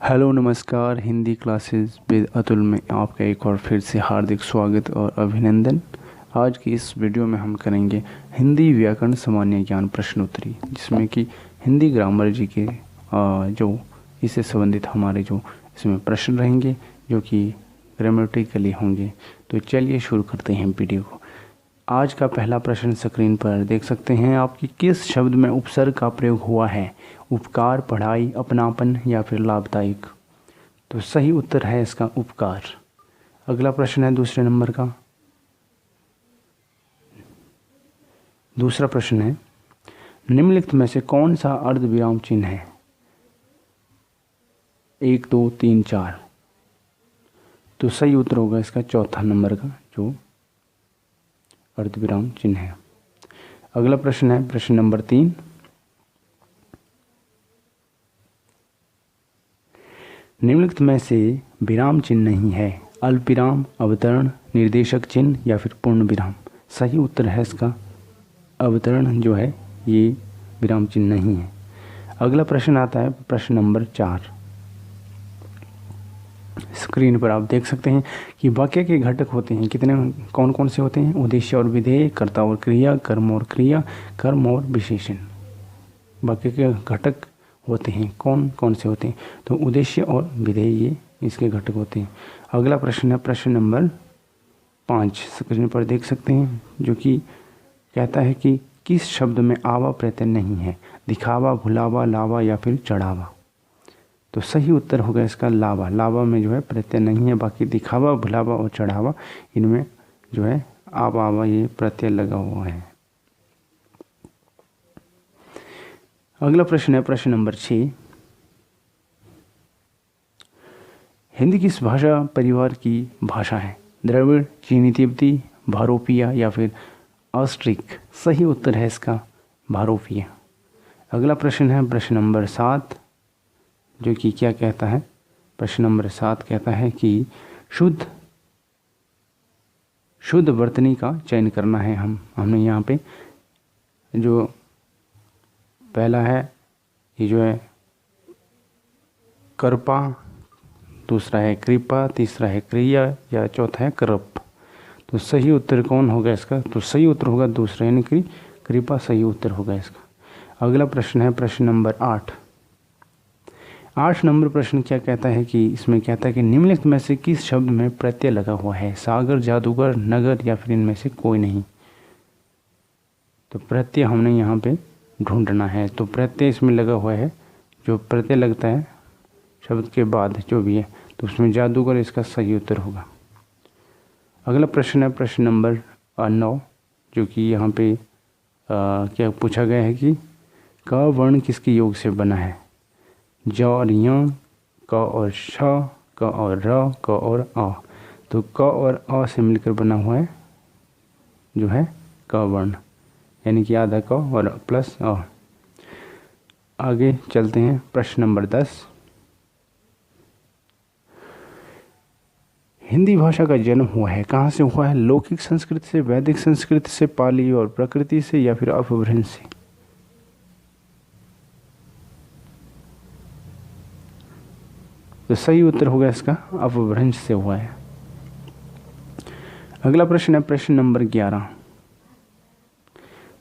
Hello नमस्कार। Hindi classes with Atul में आपका एक और फिर से हार्दिक स्वागत और अभिनंदन। आज की इस वीडियो में हम करेंगे हिंदी व्याकरण सामान्य ज्ञान प्रश्नोत्तरी, जिसमें कि हिंदी ग्रामर जी के जो इससे संबंधित हमारे जो इसमें प्रश्न रहेंगे जो कि ग्रामेटिकली होंगे। तो चलिए शुरू करते हैं वीडियो को। आज का पहला प्रश्न स्क्रीन पर देख सकते हैं आप कि किस शब्द में उपसर्ग का प्रयोग हुआ है? उपकार, पढ़ाई, अपनापन या फिर लाभदायक। तो सही उत्तर है इसका उपकार। अगला प्रश्न है दूसरे नंबर का। दूसरा प्रश्न है निम्नलिखित में से कौन सा अर्धविराम चिन्ह है? 1, 2, 3, 4। तो सही उत्तर होगा इसका चौथा नंबर का जो अर्धविराम चिन्ह है। अगला प्रश्न है प्रश्न नंबर 3। निम्नलिखित में से विराम चिन्ह नहीं है? अल्पविराम, अवतरण, निर्देशक चिन्ह या फिर पूर्ण विराम। सही उत्तर है इसका अवतरण जो है ये विराम चिन्ह नहीं है। अगला प्रश्न आता है प्रश्न नंबर 4। स्क्रीन पर आप देख सकते हैं कि वाक्य के घटक होते हैं कितने, कौन कौन से होते हैं? उद्देश्य और विधेय, कर्ता और क्रिया, कर्म और क्रिया, कर्म और विशेषण। वाक्य के घटक होते हैं कौन कौन से होते हैं? तो उद्देश्य और विधेय ये इसके घटक होते हैं। अगला प्रश्न है प्रश्न नंबर 5। स्क्रीन पर देख सकते हैं जो कि कहता है कि किस शब्द में आवा प्रत्यय नहीं है? दिखावा, भुलावा, लावा या फिर चढ़ावा। तो सही उत्तर होगा इसका लावा। लावा में जो है प्रत्यय नहीं है, बाकी दिखावा, भुलावा और चढ़ावा इनमें जो है आवा आवा ये प्रत्यय लगा हुआ है। अगला प्रश्न है प्रश्न नंबर 6। हिंदी किस भाषा परिवार की भाषा है? द्रविड़, चीनी तिब्बती, भारोपिया या फिर ऑस्ट्रिक। सही उत्तर है इसका भारोपिया। अगला प्रश्न है प्रश्न नंबर 7 जो कि क्या कहता है? प्रश्न नंबर 7 कहता है कि शुद्ध वर्तनी का चयन करना है। हमने यहाँ पे जो पहला है ये जो है कृपा, दूसरा है कृपा, तीसरा है क्रिया या चौथा है कृप। तो सही उत्तर कौन होगा इसका? तो सही उत्तर होगा दूसरा यानी कि कृपा सही उत्तर होगा इसका। अगला प्रश्न है प्रश्न नंबर 8। 8 नंबर प्रश्न क्या कहता है कि इसमें कहता है कि निम्नलिखित में से किस शब्द में प्रत्यय लगा हुआ है? सागर, जादूगर, नगर या फिर इनमें से कोई नहीं। तो प्रत्यय हमने यहाँ पे ढूंढना है। तो प्रत्यय इसमें लगा हुआ है, जो प्रत्यय लगता है शब्द के बाद जो भी है, तो उसमें जादूगर इसका सही उत्तर होगा। अगला प्रश्न है प्रश्न नंबर 9 जो कि यहाँ पे क्या पूछा गया है कि क वर्ण किसके योग से बना है? ज और य, क और श, क और र, क और आ। तो क और आ से मिलकर बना हुआ है जो है क वर्ण, यानी कि आधा क और प्लस आ। आगे चलते हैं प्रश्न नंबर 10। हिंदी भाषा का जन्म हुआ है, कहाँ से हुआ है? लौकिक संस्कृत से, वैदिक संस्कृत से, पाली और प्रकृति से या फिर अपभ्रंश से। तो सही उत्तर होगा इसका अपभ्रंश से हुआ है। अगला प्रश्न है प्रश्न नंबर 11।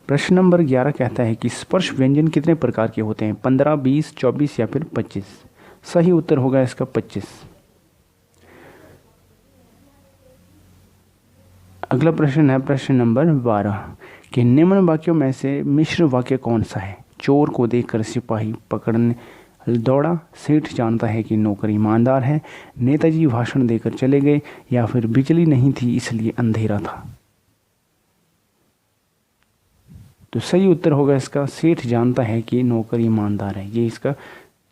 प्रश्न नंबर 11 कहता है कि स्पर्श व्यंजन कितने प्रकार के होते हैं? 15, 20, 24 या फिर 25। सही उत्तर होगा इसका 25। अगला प्रश्न है प्रश्न नंबर 12 कि निम्न वाक्यों में से मिश्र वाक्य कौन सा है? चोर को देखकर सिपाही पकड़ने दौड़ा, सेठ जानता है कि नौकर ईमानदार है, नेताजी भाषण देकर चले गए या फिर बिजली नहीं थी इसलिए अंधेरा था। तो सही उत्तर होगा इसका सेठ जानता है कि नौकर ईमानदार है। ये इसका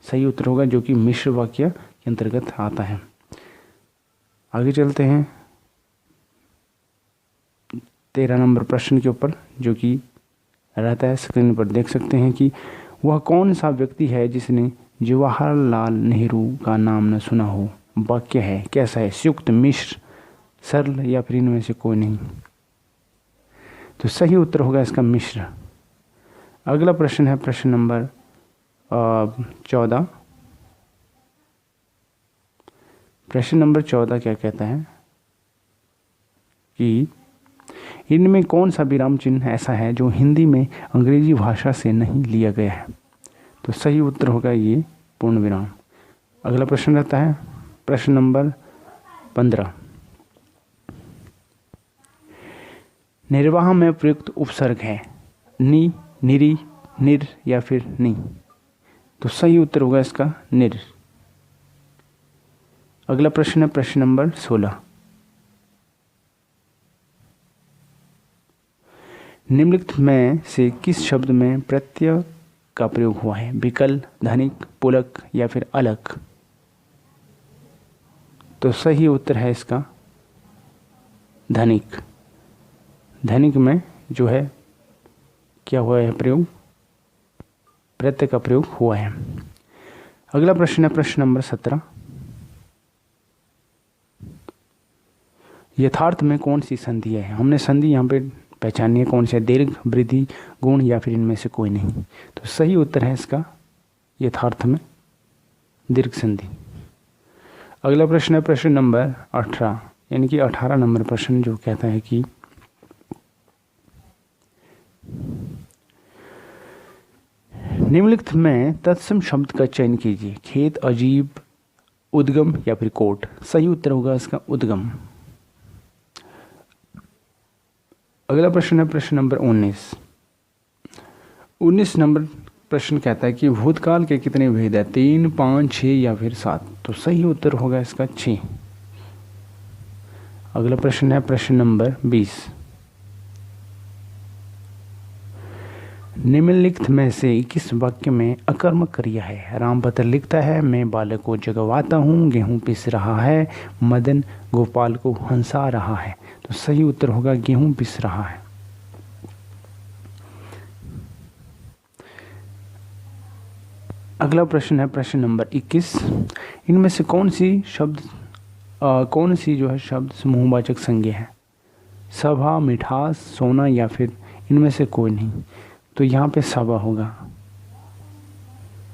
सही उत्तर होगा जो कि मिश्र वाक्य के अंतर्गत आता है। आगे चलते हैं 13 नंबर प्रश्न के ऊपर जो कि रहता है। स्क्रीन पर देख सकते हैं कि वह कौन सा व्यक्ति है जिसने जवाहरलाल नेहरू का नाम न सुना हो? वाक्य है कैसा है? संयुक्त, मिश्र, सरल या फिर इनमें से कोई नहीं। तो सही उत्तर होगा इसका मिश्र। अगला प्रश्न है प्रश्न नंबर 14 प्रश्न नंबर 14 क्या कहता है कि इनमें कौन सा विराम चिन्ह ऐसा है जो हिंदी में अंग्रेजी भाषा से नहीं लिया गया है? तो सही उत्तर होगा ये पूर्ण विराम। अगला प्रश्न रहता है प्रश्न नंबर 15, निर्वाह में प्रयुक्त उपसर्ग है नि, निरी, निर या फिर नि? तो सही उत्तर होगा इसका निर। अगला प्रश्न है प्रश्न नंबर 16, निम्नलिखित में से किस शब्द में प्रत्यय का प्रयोग हुआ है? विकल, धनिक, पुलक या फिर अलग? तो सही उत्तर है इसका धनिक। धनिक में जो है क्या हुआ है प्रयोग? प्रत्यय का प्रयोग हुआ है। अगला प्रश्न है प्रश्न नंबर 17, यथार्थ में कौन सी संधि है? हमने संधि यहाँ पे पहचानी है कौन सी है? दीर्घ, वृद्धि, गुण या फिर इनमें से कोई नहीं? तो सही उत्तर है इसका यथार्थ में दीर्घ संधि। अगला प्रश्न है प्रश्न नंबर 18, यानी कि 18 नंबर प्रश्न, जो कहता है कि निम्नलिखित में तत्सम शब्द का चयन कीजिए। खेत, अजीब, उद्गम या फिर कोट? सही उत्तर होगा इसका उद्गम। अगला प्रश्न है प्रश्न नंबर 19। 19 नंबर प्रश्न कहता है कि भूतकाल के कितने भेद है? 3, 5, 6 या फिर 7? तो सही उत्तर होगा इसका 6। अगला प्रश्न है प्रश्न नंबर 20, निम्नलिखित में से किस वाक्य में अकर्मक क्रिया है? रामभद्र लिखता है, मैं बालक को जगवाता हूँ, गेहूं पिस रहा है, मदन गोपाल को हंसा रहा है? तो सही उत्तर होगा गेहूं पिस रहा है। अगला प्रश्न है प्रश्न नंबर 21, इनमें से कौन सी जो है शब्द समूहवाचक संज्ञा है? सभा, मिठास, सोना या फिर इनमें से कोई नहीं? तो यहाँ पे सभा होगा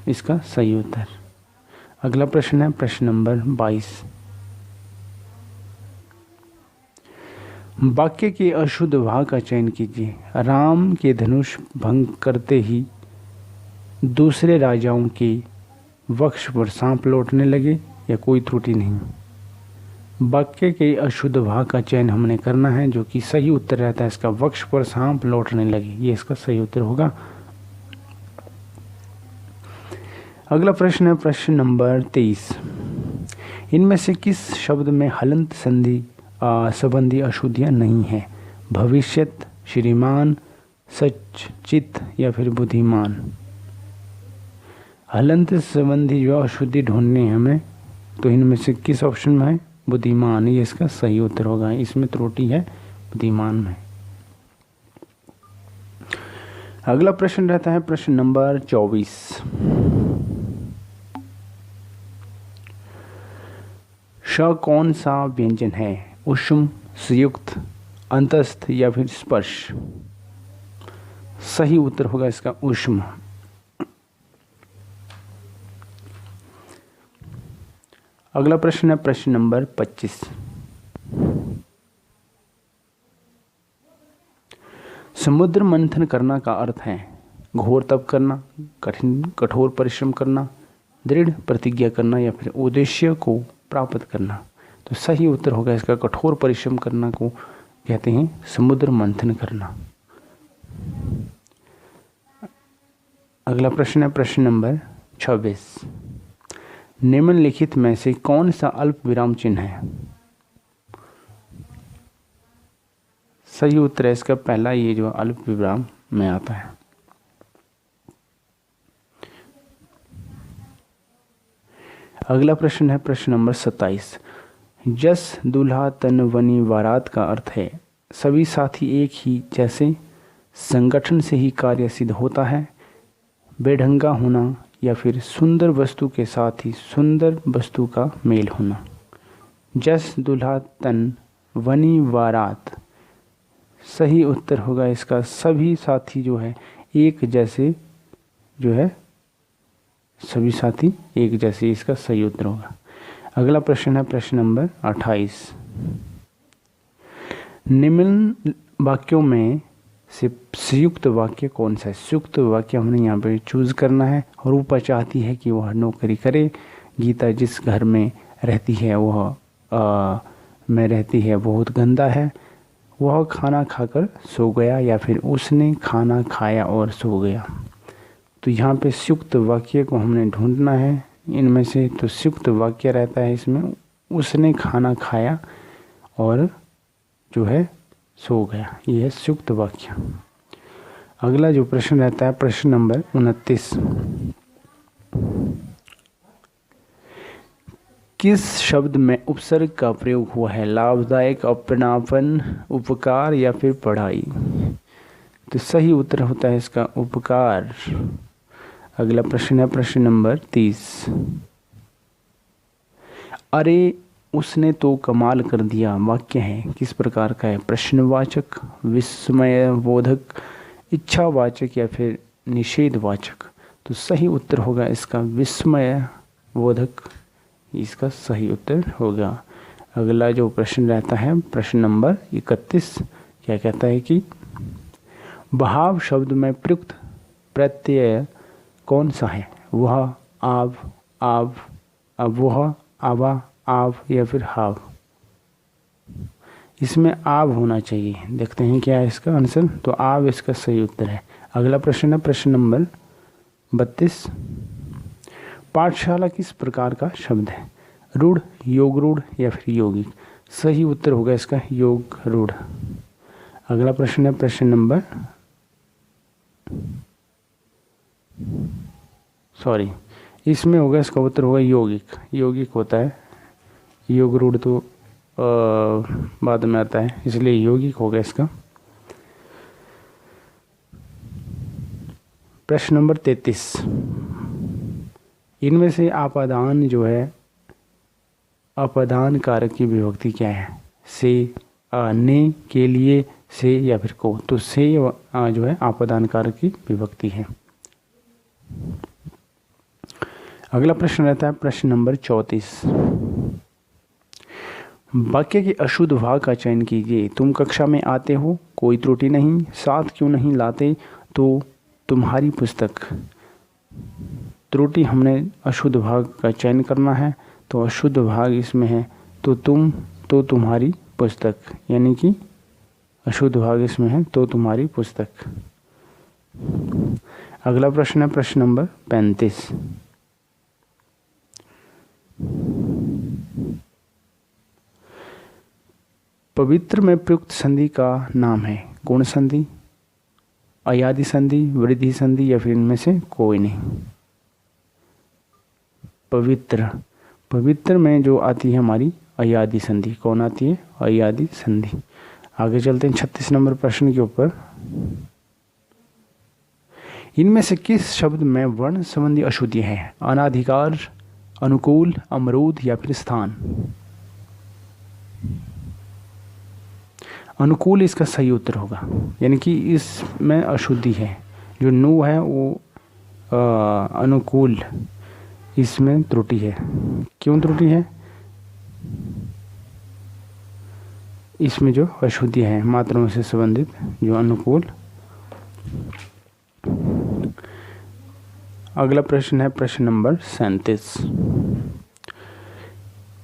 इसका सही उत्तर। अगला प्रश्न है प्रश्न नंबर 22, वाक्य के अशुद्ध भाग का चयन कीजिए। राम के धनुष भंग करते ही दूसरे राजाओं के वक्ष पर सांप लौटने लगे या कोई त्रुटि नहीं? वाक्य के अशुद्ध भाग का चयन हमने करना है, जो कि सही उत्तर रहता है इसका वक्ष पर सांप लौटने लगे, ये इसका सही उत्तर होगा। अगला प्रश्न है प्रश्न नंबर 23, इनमें से किस शब्द में हलंत संधि संबंधी अशुद्धियां नहीं है? भविष्यत, श्रीमान, सच, चित या फिर बुद्धिमान? हलंत संबंधी जो अशुद्धि ढूंढनी है हमें, तो इनमें से किस ऑप्शन में है? बुद्धिमान, ये इसका सही उत्तर होगा। इसमें त्रुटि है बुद्धिमान में। अगला प्रश्न रहता है प्रश्न नंबर 24, श कौन सा व्यंजन है? उष्म, संयुक्त, अंतस्थ या फिर स्पर्श? सही उत्तर होगा इसका उष्म। अगला प्रश्न है प्रश्न नंबर 25, समुद्र मंथन करना का अर्थ है घोर तप करना, कठोर परिश्रम करना, दृढ़ प्रतिज्ञा करना या फिर उद्देश्य को प्राप्त करना? तो सही उत्तर होगा इसका कठोर परिश्रम करना को कहते हैं समुद्र मंथन करना। अगला प्रश्न है प्रश्न नंबर 26, निम्नलिखित में से कौन सा अल्प विराम चिन्ह है? सही उत्तर है इसका पहला, ये जो अल्प विराम में आता है। अगला प्रश्न है प्रश्न नंबर 27, जस दूल्हा तन वनी बारात का अर्थ है सभी साथी एक ही जैसे संगठन से ही कार्य सिद्ध होता है, बेढंगा होना या फिर सुंदर वस्तु के साथ ही सुंदर वस्तु का मेल होना? जस दूल्हा तन वनी बारात, सही उत्तर होगा इसका सभी साथी जो है एक जैसे, जो है सभी साथी एक जैसे, इसका सही उत्तर होगा। अगला प्रश्न है प्रश्न नंबर 28। निम्न वाक्यों में से संयुक्त वाक्य कौन सा है? संयुक्त वाक्य हमने यहाँ पे चूज करना है। रूपा चाहती है कि वह नौकरी करे। गीता जिस घर में रहती है वह में रहती है बहुत गंदा है। वह खाना खाकर सो गया, या फिर उसने खाना खाया और सो गया। तो यहाँ पे संयुक्त वाक्य को हमने ढूंढना है इनमें से। तो संयुक्त वाक्य रहता है इसमें उसने खाना खाया और जो है सो गया, ये है संयुक्त वाक्य। अगला जो प्रश्न रहता है प्रश्न नंबर 29। किस शब्द में उपसर्ग का प्रयोग हुआ है? लाभदायक, अपनापन, उपकार या फिर पढ़ाई? तो सही उत्तर होता है इसका उपकार। अगला प्रश्न है प्रश्न नंबर 30। अरे उसने तो कमाल कर दिया वाक्य है किस प्रकार का है? प्रश्नवाचक, विस्मयबोधक, इच्छावाचक या फिर निषेधवाचक? तो सही उत्तर होगा इसका विस्मयबोधक, इसका सही उत्तर होगा। अगला जो प्रश्न रहता है प्रश्न नंबर 31, क्या कहता है कि भाव शब्द में प्रयुक्त प्रत्यय कौन सा है? वह, आव, आव, अब वह, आवा, आव या फिर हाव? इसमें आव होना चाहिए। देखते हैं क्या है इसका आंसर। तो आव इसका सही उत्तर है। अगला प्रश्न है प्रश्न नंबर 32। पाठशाला किस प्रकार का शब्द है? रूढ़, योग रूढ़ या फिर यौगिक? सही उत्तर होगा इसका योग रूढ़। अगला प्रश्न है प्रश्न नंबर इसमें होगा इसका उत्तर होगा यौगिक। यौगिक होता है, योग रूढ़ तो बाद में आता है, इसलिए यौगिक होगा इसका। प्रश्न नंबर 33। इनमें से आपादान जो है, आपादान कारक की विभक्ति क्या है? से, ने, के लिए, से या फिर को? तो से जो है आपादान कारक की विभक्ति है। अगला प्रश्न रहता है प्रश्न नंबर 34। वाक्य के अशुद्ध भाग का चयन कीजिए। तुम कक्षा में आते हो, कोई त्रुटि नहीं, साथ क्यों नहीं लाते, तो तुम्हारी पुस्तक। त्रुटि हमने अशुद्ध भाग का चयन करना है, तो अशुद्ध भाग इसमें है तो तुम, तो तुम्हारी पुस्तक, यानी कि अशुद्ध भाग इसमें है तो तुम्हारी पुस्तक। अगला प्रश्न है प्रश्न नंबर 35। पवित्र में प्रयुक्त संधि का नाम है? गुण संधि, अयादि संधि, वृद्धि संधि या फिर इनमें से कोई नहीं? पवित्र में जो आती है हमारी अयादि संधि। कौन आती है? अयादि संधि। आगे चलते हैं 36 नंबर प्रश्न के ऊपर। इनमें से किस शब्द में वर्ण संबंधी अशुद्धि है? अनाधिकार, अनुकूल, अमरूद या फिर स्थान? अनुकूल इसका सही उत्तर होगा, यानी कि इसमें अशुद्धि है। जो नु है वो अनुकूल, इसमें त्रुटि है। क्यों त्रुटि है? इसमें जो अशुद्धि है मात्राओं से संबंधित, जो अनुकूल। अगला प्रश्न है प्रश्न नंबर 37।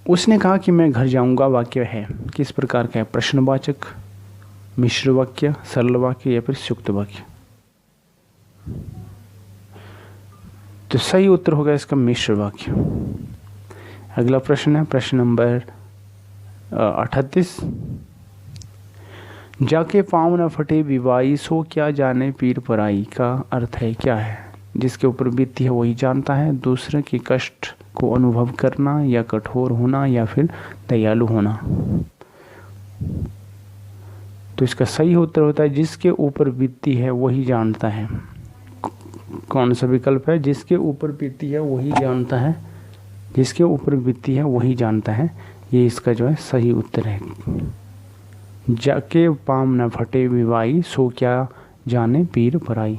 उसने कहा कि मैं घर जाऊंगा वाक्य है किस प्रकार का है? प्रश्नवाचक, मिश्र वाक्य, सरल वाक्य या फिर संयुक्त वाक्य? तो सही उत्तर होगा इसका मिश्र वाक्य। अगला प्रश्न है प्रश्न नंबर 38। जाके पाँव न फटे विवाई, सो क्या जाने पीर पराई का अर्थ है क्या है? जिसके ऊपर बीती है वही जानता है। दूसरे के कष्ट को अनुभव करना, या कठोर होना या फिर दयालु होना? तो इसका सही उत्तर होता है जिसके ऊपर बीतती है वही जानता है। कौन सा विकल्प है? जिसके ऊपर बीतती है वही जानता है। जिसके ऊपर बीतती है वही जानता है, ये इसका जो है सही उत्तर है। जाके पाम न फटे विवाई, सो क्या जाने पीर पराई।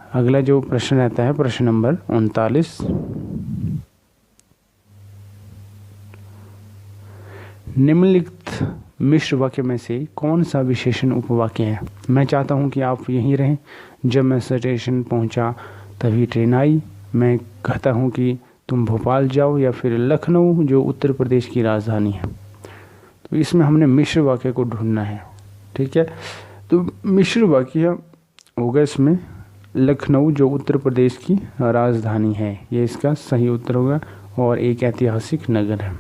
अगला जो प्रश्न रहता है प्रश्न नंबर 39, निम्नलिखित मिश्र वाक्य में से कौन सा विशेषण उपवाक्य है। मैं चाहता हूं कि आप यहीं रहें। जब मैं स्टेशन पहुंचा तभी ट्रेन आई। मैं कहता हूं कि तुम भोपाल जाओ या फिर लखनऊ जो उत्तर प्रदेश की राजधानी है। तो इसमें हमने मिश्र वाक्य को ढूंढना है। ठीक है, तो मिश्र वाक्य होगा इसमें लखनऊ जो उत्तर प्रदेश की राजधानी है, ये इसका सही उत्तर होगा और एक ऐतिहासिक नगर है,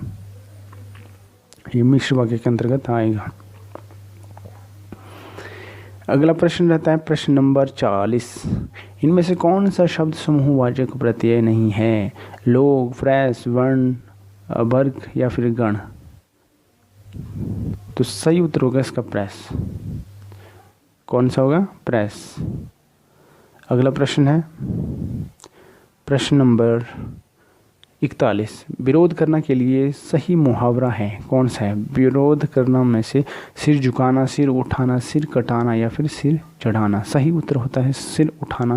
ये मिश्र वाक्य के अंतर्गत आएगा। अगला प्रश्न रहता है प्रश्न नंबर 40, इनमें से कौन सा शब्द समूहवाचक प्रत्यय नहीं है। लोग, प्रेस, वर्ण, वर्ग या फिर गण। तो सही उत्तर होगा इसका प्रेस। कौन सा होगा? प्रेस। अगला प्रश्न है प्रश्न नंबर 41, विरोध करना के लिए सही मुहावरा है कौन सा है। विरोध करना में से सिर झुकाना, सिर उठाना, सिर कटाना या फिर सिर चढ़ाना। सही उत्तर होता है सिर उठाना,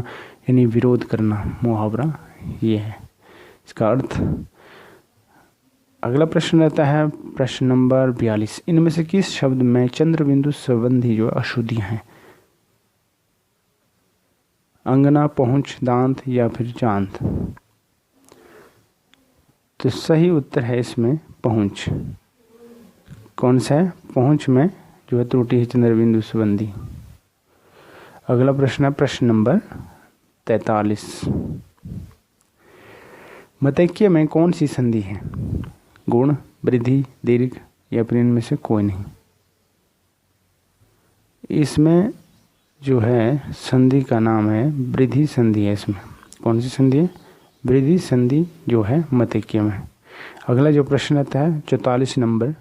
यानी विरोध करना मुहावरा ये है इसका अर्थ। अगला प्रश्न रहता है प्रश्न नंबर 42, इनमें से किस शब्द में चंद्र बिंदु संबंधी जो अशुद्धियां हैं। अंगना, पहुंच, दांत या फिर चांद। तो सही उत्तर है इसमें पहुंच। कौन सा है? पहुंच में जो है त्रुटि है चंद्र बिंदु संबंधी। अगला प्रश्न है प्रश्न नंबर 43, मतैक्य में कौन सी संधि है। गुण, वृद्धि, दीर्घ या फिर इनमें से कोई नहीं। इसमें जो है संधि का नाम है वृद्धि संधि है। इसमें कौन सी संधि है? वृद्धि संधि जो है मतैक्य में। अगला जो प्रश्न आता है 44 नंबर,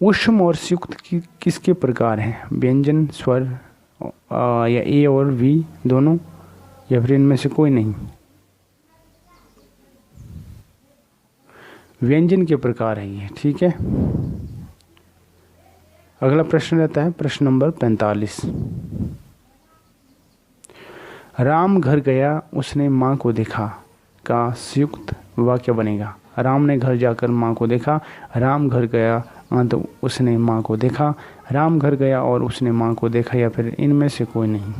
ऊष्म और संयुक्त किसके प्रकार हैं। व्यंजन, स्वर या ए और वी दोनों या फिर इनमें से कोई नहीं। व्यंजन के प्रकार है ये। ठीक है, अगला प्रश्न रहता है प्रश्न नंबर 45, राम घर गया उसने माँ को देखा का संयुक्त वाक्य बनेगा। राम ने घर जाकर माँ को देखा, राम घर गया तो उसने माँ को देखा, राम घर गया और उसने माँ को देखा या फिर इनमें से कोई नहीं।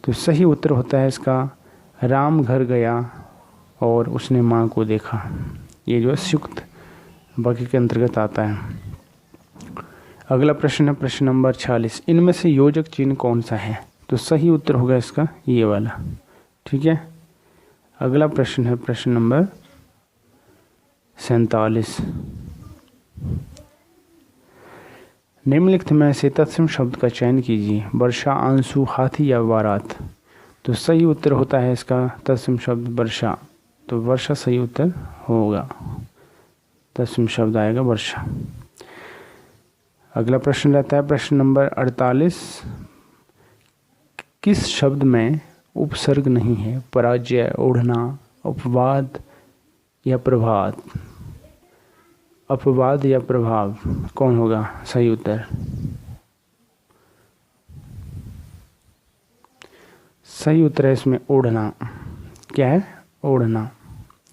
तो सही उत्तर होता है इसका राम घर गया और उसने माँ को देखा। ये जो है संयुक्त वाक्य के अंतर्गत आता है। अगला प्रश्न है प्रश्न नंबर 46, इनमें से योजक चिन्ह कौन सा है। तो सही उत्तर होगा इसका ये वाला। ठीक है, अगला प्रश्न है प्रश्न नंबर 47, निम्नलिखित में से तत्सम शब्द का चयन कीजिए। वर्षा, आंसू, हाथी या बारात। तो सही उत्तर होता है इसका तत्सम शब्द वर्षा। तो वर्षा सही उत्तर होगा, तत्सम शब्द आएगा वर्षा। अगला प्रश्न रहता है प्रश्न नंबर 48, किस शब्द में उपसर्ग नहीं है। पराजय, ओढ़ना, अपवाद या प्रभात। अपवाद या प्रभाव कौन होगा सही उत्तर। सही उत्तर है इसमें ओढ़ना। क्या है? ओढ़ना,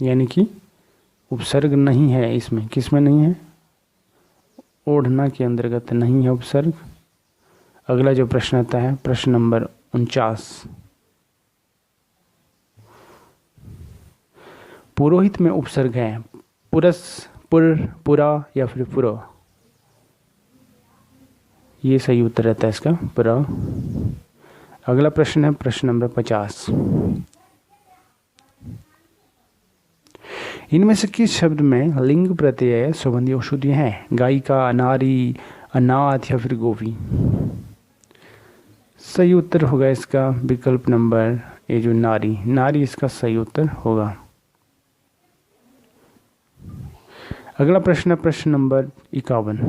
यानी कि उपसर्ग नहीं है इसमें। किस में नहीं है? ओढ़ना के अंतर्गत नहीं है उपसर्ग। अगला जो प्रश्न आता है प्रश्न नंबर 49, पुरोहित में उपसर्ग है। पुरस, पुर, पुरा या फिर पुरो। ये सही उत्तर रहता है इसका पुरा। अगला प्रश्न है प्रश्न नंबर 50, इनमें से किस शब्द में लिंग प्रत्यय संबंधी अशुद्धियां हैं। गायिका, नारी, अनाथ या फिर गोपी। सही उत्तर होगा इसका विकल्प नंबर ए जो नारी। नारी इसका सही उत्तर होगा। अगला प्रश्न है प्रश्न नंबर 51,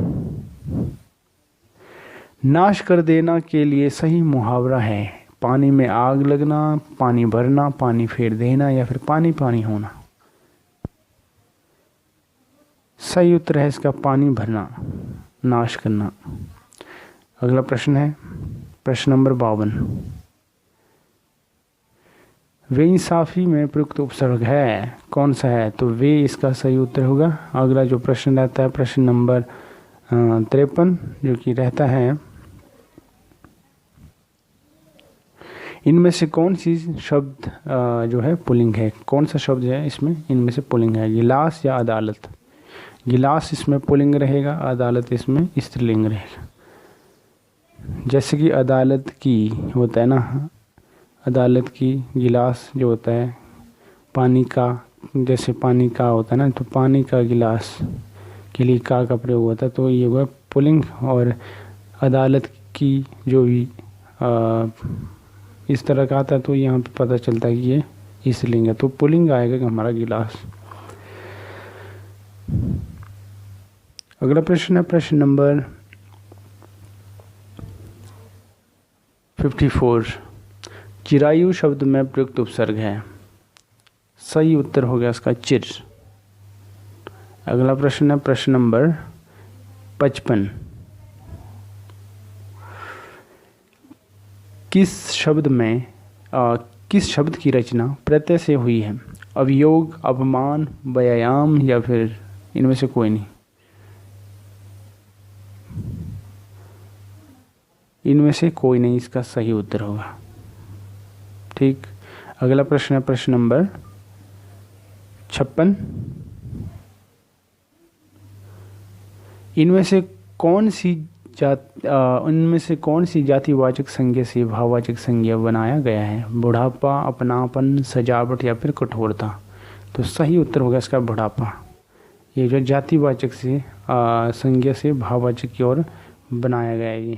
नाश कर देना के लिए सही मुहावरा है। पानी में आग लगना, पानी भरना, पानी फेर देना या फिर पानी पानी होना। सही उत्तर है इसका पानी भरना, नाश करना। अगला प्रश्न है प्रश्न नंबर 52। वे इंसाफी में प्रयुक्त उपसर्ग है, कौन सा है? तो वे इसका सही उत्तर होगा। अगला जो प्रश्न रहता है प्रश्न नंबर 53, जो कि रहता है इनमें से कौन सी शब्द जो है पुल्लिंग है? कौन सा शब्द है इसमें इनमें से पुल्लिंग है? गिलास या अदालत? गिलास इसमें पुल्लिंग रहेगा, अदालत इसमें स्त्रीलिंग रहेगा। जैसे कि अदालत की होता है ना, अदालत की, गिलास जो होता है पानी का, जैसे पानी का होता है ना, तो पानी का गिलास के लिए का प्रयोग होता है, तो ये हुआ पुल्लिंग। और अदालत की जो भी इस तरह का आता है, तो यहाँ पे पता चलता है कि ये स्त्रीलिंग है, तो पुल्लिंग आएगा कि हमारा गिलास। अगला प्रश्न है प्रश्न नंबर 54। चिरायु शब्द में प्रयुक्त उपसर्ग है, सही उत्तर हो गया इसका चिर। अगला प्रश्न है प्रश्न नंबर 55। किस शब्द की रचना प्रत्यय से हुई है? अभियोग, अपमान, व्यायाम या फिर इनमें से कोई नहीं? इनमें से कोई नहीं इसका सही उत्तर होगा। ठीक। अगला प्रश्न है प्रश्न नंबर 56। इनमें से कौन सी जातिवाचक संज्ञा से भाववाचक संज्ञा बनाया गया है? बुढ़ापा, अपनापन, सजावट या फिर कठोरता? तो सही उत्तर होगा इसका बुढ़ापा। ये जो जातिवाचक से संज्ञा से भाववाचक की ओर बनाया गया है ये।